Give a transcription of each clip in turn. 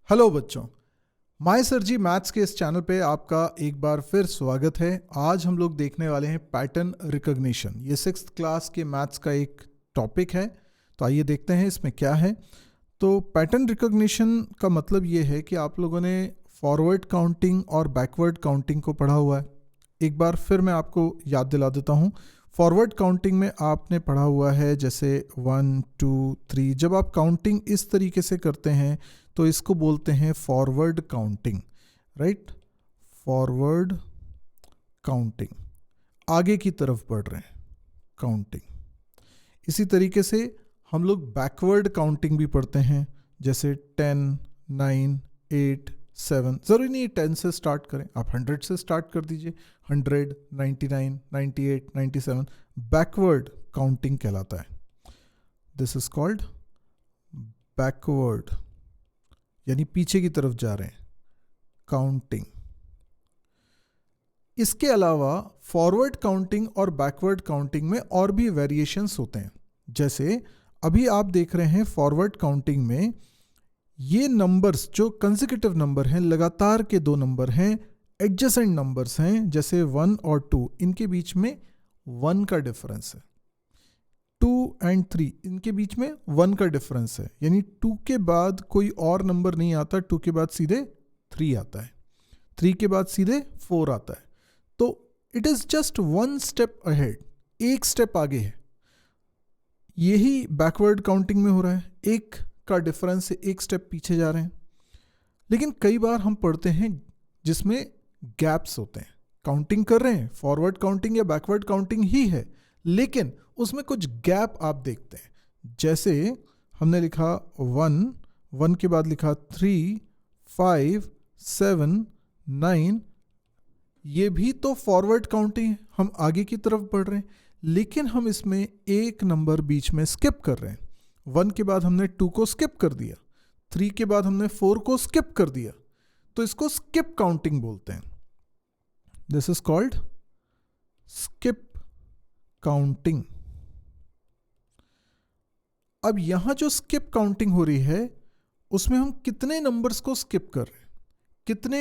Hello बच्चों, my sir ji maths के इस चैनल पे आपका एक बार फिर स्वागत है। आज हम लोग देखने वाले हैं पैटर्न रिकॉग्निशन। ये 6th क्लास के मैथ्स का एक टॉपिक है, तो आइए देखते हैं इसमें क्या है। तो पैटर्न रिकॉग्निशन का मतलब ये है कि आप लोगों ने फॉरवर्ड काउंटिंग और बैकवर्ड काउंटिंग को पढ़ा हुआ है। एक बार फिर मैं आपको याद दिला देता हूँ। फॉरवर्ड काउंटिंग में आपने पढ़ा हुआ है जैसे 1 2 3। जब आप काउंटिंग इस तरीके से करते हैं तो इसको बोलते हैं forward counting, right. Forward counting, आगे की तरफ बढ़ रहे हैं काउंटिंग। इसी तरीके से हम लोग बैकवर्ड काउंटिंग भी पढ़ते हैं, जैसे 10 9 8 7। ज़रूरी नहीं 10 से स्टार्ट करें, आप 100 से स्टार्ट कर दीजिए। 100 99 98 97 बैकवर्ड काउंटिंग कहलाता है। दिस इज कॉल्ड बैकवर्ड, यानी पीछे की तरफ जा रहे हैं काउंटिंग। इसके अलावा फॉरवर्ड काउंटिंग और बैकवर्ड काउंटिंग में और भी वेरिएशंस होते हैं। जैसे अभी आप देख रहे हैं फॉरवर्ड काउंटिंग में ये नंबर्स जो कंसेक्यूटिव नंबर हैं, लगातार के दो नंबर हैं, एडजेसेंट नंबर्स हैं, जैसे 1 और 2, इनके बीच में 1 का डिफरेंस है। 2 एंड 3 इनके बीच में 1 का डिफरेंस है, यानी 2 के बाद कोई और नंबर नहीं आता। 2 के बाद सीधे 3 आता है, 3 के बाद सीधे 4 आता है। तो it is just 1 step ahead, एक स्टेप आगे है। यही बैकवर्ड काउंटिंग में हो रहा है, एक का डिफरेंस से एक स्टेप पीछे जा रहे हैं। लेकिन कई बार हम पढ़ते हैं जिसमें गैप्स होते हैं। काउंटिंग कर रहे हैं, फॉरवर्ड काउंटिंग या बैकवर्ड काउंटिंग ही है, लेकिन उसमें कुछ गैप आप देखते हैं। जैसे हमने लिखा 1 के बाद लिखा 3 5 7 9। ये भी तो फॉरवर्ड काउंटिंग है, हम आगे की तरफ बढ़ रहे हैं, लेकिन हम इसमें एक नंबर बीच में स्किप कर रहे हैं। 1 के बाद हमने 2 को स्किप कर दिया, 3 के बाद हमने 4 को स्किप कर दिया, तो इसको स्किप काउंटिंग बोलते हैं। This is called skip counting. अब यहां जो स्किप काउंटिंग हो रही है उसमें हम कितने नंबर्स को स्किप कर रहे हैं, कितने।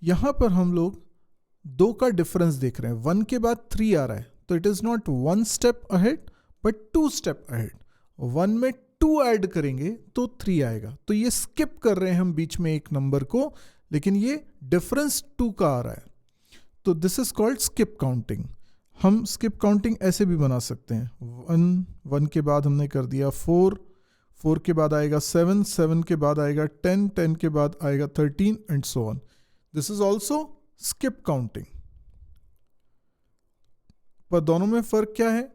यहां पर हम लोग 2 का डिफरेंस देख रहे हैं। 1 के बाद 3 आ रहा है, तो it is not 1 step ahead but 2 step ahead. 1 में 2 ऐड करेंगे तो 3 आएगा, तो ये स्किप कर रहे हैं हम बीच में एक नंबर को, लेकिन ये डिफरेंस 2 का आ रहा है। तो this is called skip counting. हम स्किप काउंटिंग ऐसे भी बना सकते हैं। 1 के बाद हमने कर दिया 4 के बाद आएगा 7 के बाद आएगा 10 के बाद आएगा 13 and so on. This is also skip counting. पर दोनों में फर्क क्या है?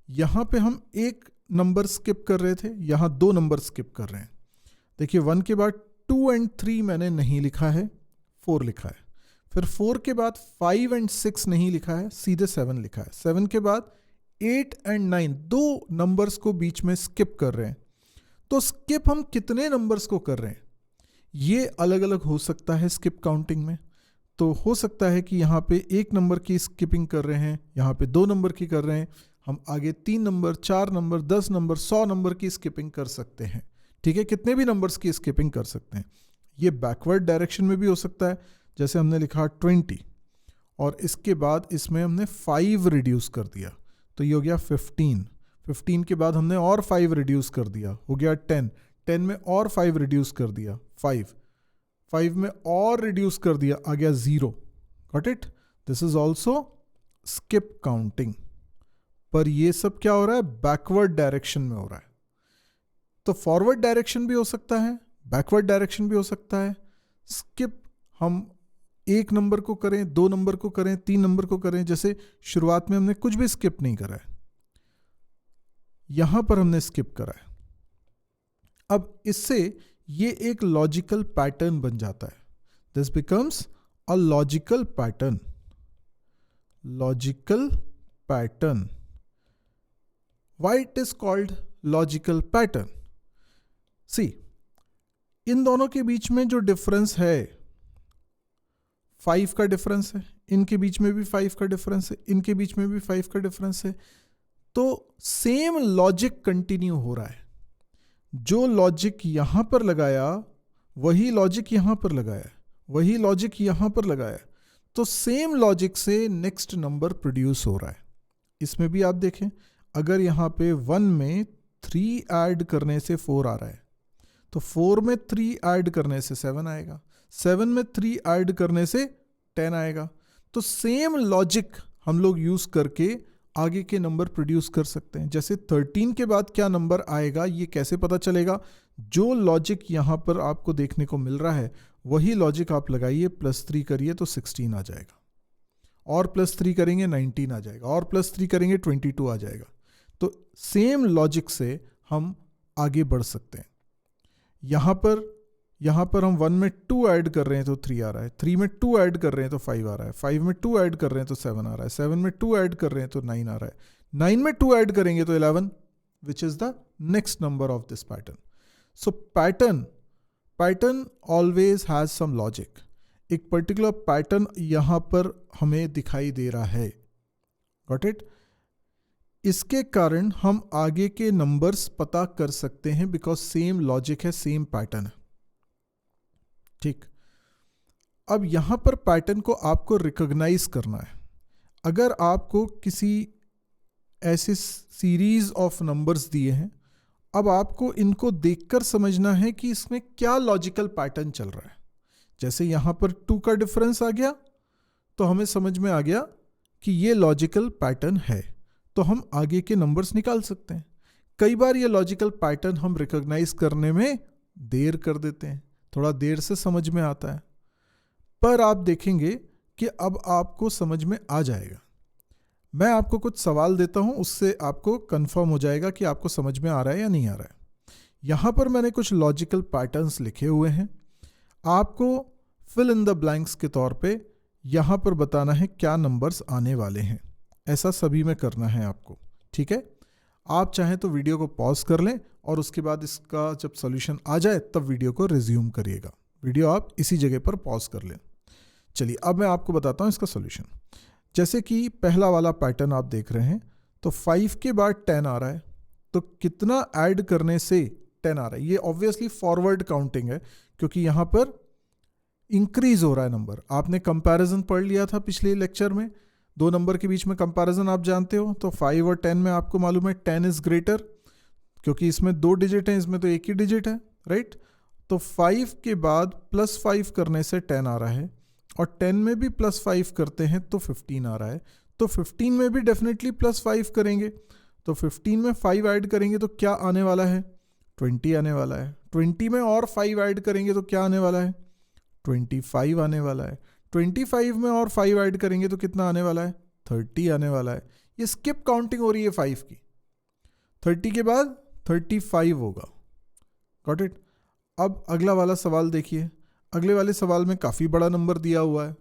यहां पे हम एक नंबर स्किप कर रहे थे, यहां 2 नंबर स्किप कर रहे हैं। देखिए 1 के बाद 2 एंड 3 मैंने नहीं लिखा है, 4 लिखा है। फिर 4 के बाद 5 एंड 6 नहीं लिखा है, सीधे 7 लिखा है। 7 के बाद 8 एंड 9, 2 नंबर्स को बीच में स्किप कर रहे हैं। तो स्किप हम कितने नंबर्स को कर रहे हैं ये अलग अलग हो सकता है स्किप काउंटिंग में। तो हो सकता है कि यहाँ पे 1 नंबर की स्किपिंग कर रहे हैं, यहाँ पे 2 नंबर की कर रहे हैं, हम आगे 3 नंबर 4 नंबर 10 नंबर 100 नंबर की स्किपिंग कर सकते हैं। ठीक है, कितने भी नंबर्स की स्किपिंग कर सकते हैं। ये बैकवर्ड डायरेक्शन में भी हो सकता है, जैसे हमने लिखा 20 और इसके बाद इसमें हमने 5 रिड्यूस कर दिया, तो ये हो गया 15। 15 के बाद हमने और 5 रिड्यूस कर दिया, हो गया 10। 10 में और 5 रिड्यूस कर दिया, 5 में और रिड्यूस कर दिया, आ गया 0। Got it? This is also skip counting. पर ये सब क्या हो रहा है? बैकवर्ड डायरेक्शन में हो रहा है। तो फॉरवर्ड डायरेक्शन भी हो सकता है, बैकवर्ड डायरेक्शन भी हो सकता है। स्किप हम 1 नंबर को करें, 2 नंबर को करें, 3 नंबर को करें। जैसे शुरुआत में हमने कुछ भी स्किप नहीं करा है, यहां पर हमने स्किप करा है। अब इससे ये एक लॉजिकल पैटर्न बन जाता है। This becomes a logical pattern. Logical pattern. Why it is called logical pattern? See, इन दोनों के बीच में जो डिफरेंस है 5 का डिफरेंस है, इनके बीच में भी 5 का डिफरेंस है, इनके बीच में भी 5 का डिफरेंस है। तो सेम लॉजिक कंटिन्यू हो रहा है। जो लॉजिक यहां पर लगाया वही लॉजिक यहाँ पर लगाया, वही लॉजिक यहाँ पर लगाया, तो सेम लॉजिक से नेक्स्ट नंबर प्रोड्यूस हो रहा है। इसमें भी आप देखें, अगर यहाँ पे 1 में 3 ऐड करने से 4 आ रहा है, तो 4 में 3 ऐड करने से 7 आएगा, 7 में 3 ऐड करने से 10 आएगा। तो सेम लॉजिक हम लोग यूज़ करके आगे के नंबर प्रोड्यूस कर सकते हैं। जैसे 13 के बाद क्या नंबर आएगा ये कैसे पता चलेगा? जो लॉजिक यहाँ पर आपको देखने को मिल रहा है वही लॉजिक आप लगाइए, +3 करिए तो 16 आ जाएगा, और +3 करेंगे 19 आ जाएगा, और +3 करेंगे 22 आ जाएगा। तो सेम लॉजिक से हम आगे बढ़ सकते हैं। यहाँ पर हम 1 में 2 ऐड कर रहे हैं तो 3 आ रहा है, 3 में 2 ऐड कर रहे हैं तो 5 आ रहा है, 5 में 2 ऐड कर रहे हैं तो 7 आ रहा है, 7 में 2 ऐड कर रहे हैं तो 9 आ रहा है, 9 में 2 ऐड करेंगे तो 11, which is the next number of this pattern. So pattern always has some logic. एक पर्टिकुलर पैटर्न यहाँ पर हमें दिखाई दे रहा है, गॉट इट? इसके कारण हम आगे के नंबर्स पता कर सकते हैं, बिकॉज सेम लॉजिक है, सेम पैटर्न है। ठीक, अब यहां पर पैटर्न को आपको रिकॉग्नाइज करना है। अगर आपको किसी ऐसे सीरीज ऑफ नंबर्स दिए हैं, अब आपको इनको देखकर समझना है कि इसमें क्या लॉजिकल पैटर्न चल रहा है। जैसे यहां पर 2 का डिफरेंस आ गया तो हमें समझ में आ गया कि ये लॉजिकल पैटर्न है, तो हम आगे के नंबर्स निकाल सकते हैं। कई बार ये लॉजिकल पैटर्न हम रिकॉग्नाइज करने में देर कर देते हैं, थोड़ा देर से समझ में आता है, पर आप देखेंगे कि अब आपको समझ में आ जाएगा। मैं आपको कुछ सवाल देता हूं, उससे आपको कंफर्म हो जाएगा कि आपको समझ में आ रहा है या नहीं आ रहा है। यहां पर मैंने कुछ लॉजिकल पैटर्न्स लिखे हुए हैं, आपको फिल इन द ब्लैंक्स के तौर पे यहां पर बताना है क्या नंबर्स आने वाले हैं। ऐसा सभी में करना है आपको, ठीक है? आप चाहें तो वीडियो को पॉज कर लें और उसके बाद इसका जब सॉल्यूशन आ जाए तब वीडियो को रिज्यूम करिएगा। वीडियो आप इसी जगह पर पॉज कर लें। चलिए अब मैं आपको बताता हूं इसका सॉल्यूशन। जैसे कि पहला वाला पैटर्न आप देख रहे हैं, तो 5 के बाद 10 आ रहा है, तो कितना ऐड करने से 10 आ रहा है? ये ऑब्वियसली फॉरवर्ड काउंटिंग है, क्योंकि यहां पर इंक्रीज हो रहा है नंबर। आपने कंपैरिजन पढ़ लिया था पिछले लेक्चर में, 2 नंबर के बीच में कंपैरिजन आप जानते हो। तो 5 और 10 में आपको मालूम है 10 इज ग्रेटर, क्योंकि इसमें 2 डिजिट हैं, इसमें तो एक ही डिजिट है, राइट? तो 5 के बाद +5 करने से 10 आ रहा है, और 10 में भी +5 करते हैं तो 15 आ रहा है। तो 15 में भी डेफिनेटली +5 करेंगे, तो 15 में 5 ऐड करेंगे तो क्या आने वाला है? 20 आने वाला है। 20 में और 5 ऐड करेंगे तो क्या आने वाला है? 25 आने वाला है। 25 में और 5 ऐड करेंगे तो कितना आने वाला है? 30 आने वाला है। ये स्किप काउंटिंग हो रही है 5 की। 30 के बाद 35 होगा, गॉट इट? अब अगला वाला सवाल देखिए। अगले वाले सवाल में काफ़ी बड़ा नंबर दिया हुआ है,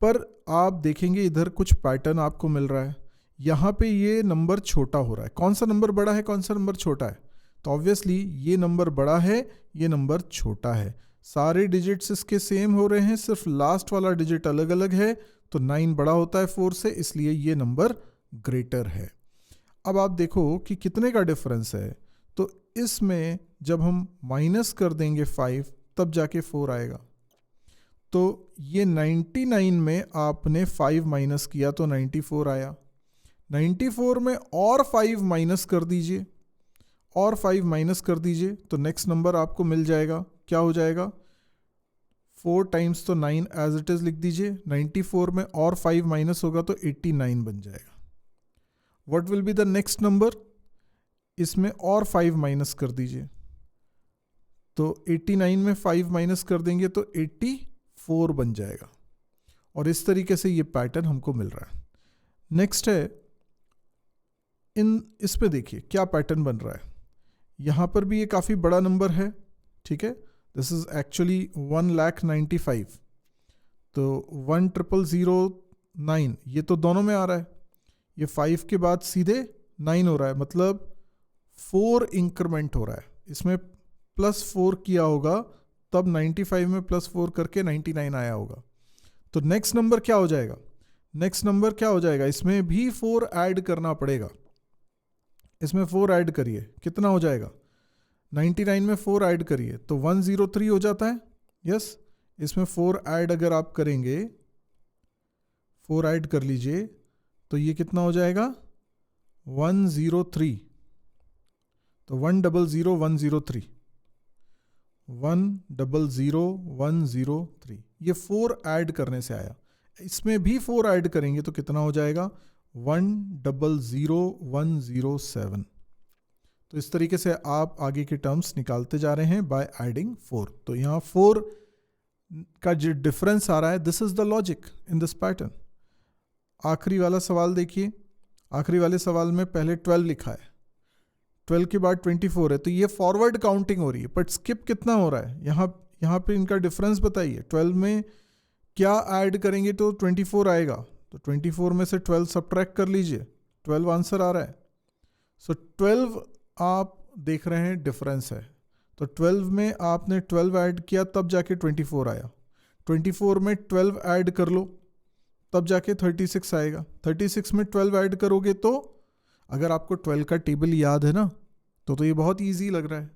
पर आप देखेंगे इधर कुछ पैटर्न आपको मिल रहा है। यहाँ पे ये नंबर छोटा हो रहा है। कौन सा नंबर बड़ा है, कौन सा नंबर छोटा है? तो ऑब्वियसली ये नंबर बड़ा है, ये नंबर छोटा है। सारे डिजिट्स इसके सेम हो रहे हैं, सिर्फ लास्ट वाला डिजिट अलग अलग है। तो 9 बड़ा होता है 4 से, इसलिए ये नंबर ग्रेटर है। अब आप देखो कि कितने का डिफरेंस है। तो इसमें जब हम माइनस कर देंगे 5 तब जाके 4 आएगा। तो ये 99 में आपने 5 माइनस किया तो 94 आया। 94 में और 5 माइनस कर दीजिए, और 5 माइनस कर दीजिए, तो नेक्स्ट नंबर आपको मिल जाएगा। क्या हो जाएगा? 4 टाइम्स तो 9 एज इट इज लिख दीजिए। 94 में और 5 माइनस होगा तो 89 बन जाएगा। What will be the next number? इसमें और 5 माइनस कर दीजिए, तो 89 में 5 माइनस कर देंगे तो 84 बन जाएगा। और इस तरीके से ये पैटर्न हमको मिल रहा है। नेक्स्ट है, इस पे देखिए क्या पैटर्न बन रहा है। यहां पर भी ये काफ़ी बड़ा नंबर है, ठीक है? This is actually 1,95,000। तो 1,009 ये तो दोनों में आ रहा है। ये 5 के बाद सीधे 9 हो रहा है, मतलब 4 इंक्रीमेंट हो रहा है। इसमें +4 किया होगा तब 95 में +4 करके 99 आया होगा। तो नेक्स्ट नंबर क्या हो जाएगा? नेक्स्ट नंबर क्या हो जाएगा? इसमें भी 4 ऐड करना पड़ेगा। इसमें 4 ऐड करिए, कितना हो जाएगा? 99 में 4 ऐड करिए तो 103 हो जाता है। यस, इसमें 4 ऐड अगर आप करेंगे, 4 ऐड कर लीजिए तो ये कितना हो जाएगा 103। तो 100,103, 100,103 ये 4 ऐड करने से आया। इसमें भी 4 ऐड करेंगे तो कितना हो जाएगा 100,107। तो इस तरीके से आप आगे के टर्म्स निकालते जा रहे हैं बाय एडिंग 4। तो यहाँ 4 का जो डिफरेंस आ रहा है, this is the logic in this pattern. आखिरी वाला सवाल देखिए, आखिरी वाले सवाल में पहले 12 लिखा है, 12 के बाद 24 है, तो ये फॉरवर्ड काउंटिंग हो रही है, बट स्किप कितना हो रहा है यहाँ पे इनका डिफरेंस बताइए। 12 में क्या ऐड करेंगे तो 24 आएगा, तो 24 में से 12 सब्ट्रैक्ट कर लीजिए, 12 आंसर आ रहा है। सो 12 आप देख रहे हैं डिफरेंस है, तो 12 में आपने 12 ऐड किया तब जाके 24 आया, 24 में 12 ऐड कर लो तब जाके 36 आएगा, 36 में 12 ऐड करोगे तो, अगर आपको 12 का टेबल याद है ना तो ये बहुत इजी लग रहा है।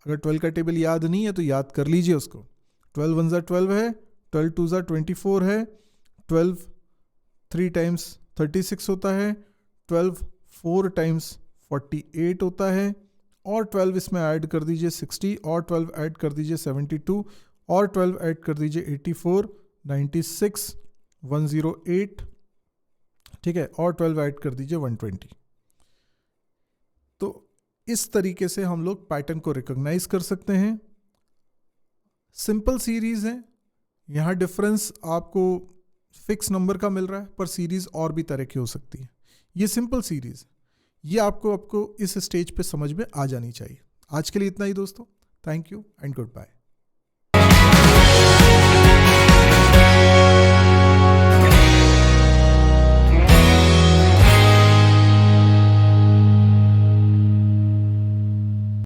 अगर 12 का टेबल याद नहीं है तो याद कर लीजिए उसको। 12 1 ज़ा 12 है, 12 2 ज़ा 24 है, 12 3 टाइम्स 36 होता है, 12 4 टाइम्स 48 होता है, और 12 इसमें ऐड कर दीजिए 60, और 12 ऐड कर दीजिए 72, और 12 ऐड कर दीजिए 84, 96, 108, ठीक है, और 12 ऐड कर दीजिए 120। तो इस तरीके से हम लोग पैटर्न को रिकॉग्नाइज कर सकते हैं। सिंपल सीरीज है, यहाँ डिफरेंस आपको फिक्स नंबर का मिल रहा है, पर सीरीज और भी तरह की हो सकती है। ये सिंपल सीरीज, ये आपको इस स्टेज पे समझ में आ जानी चाहिए। आज के लिए इतना ही दोस्तों, thank you and good bye.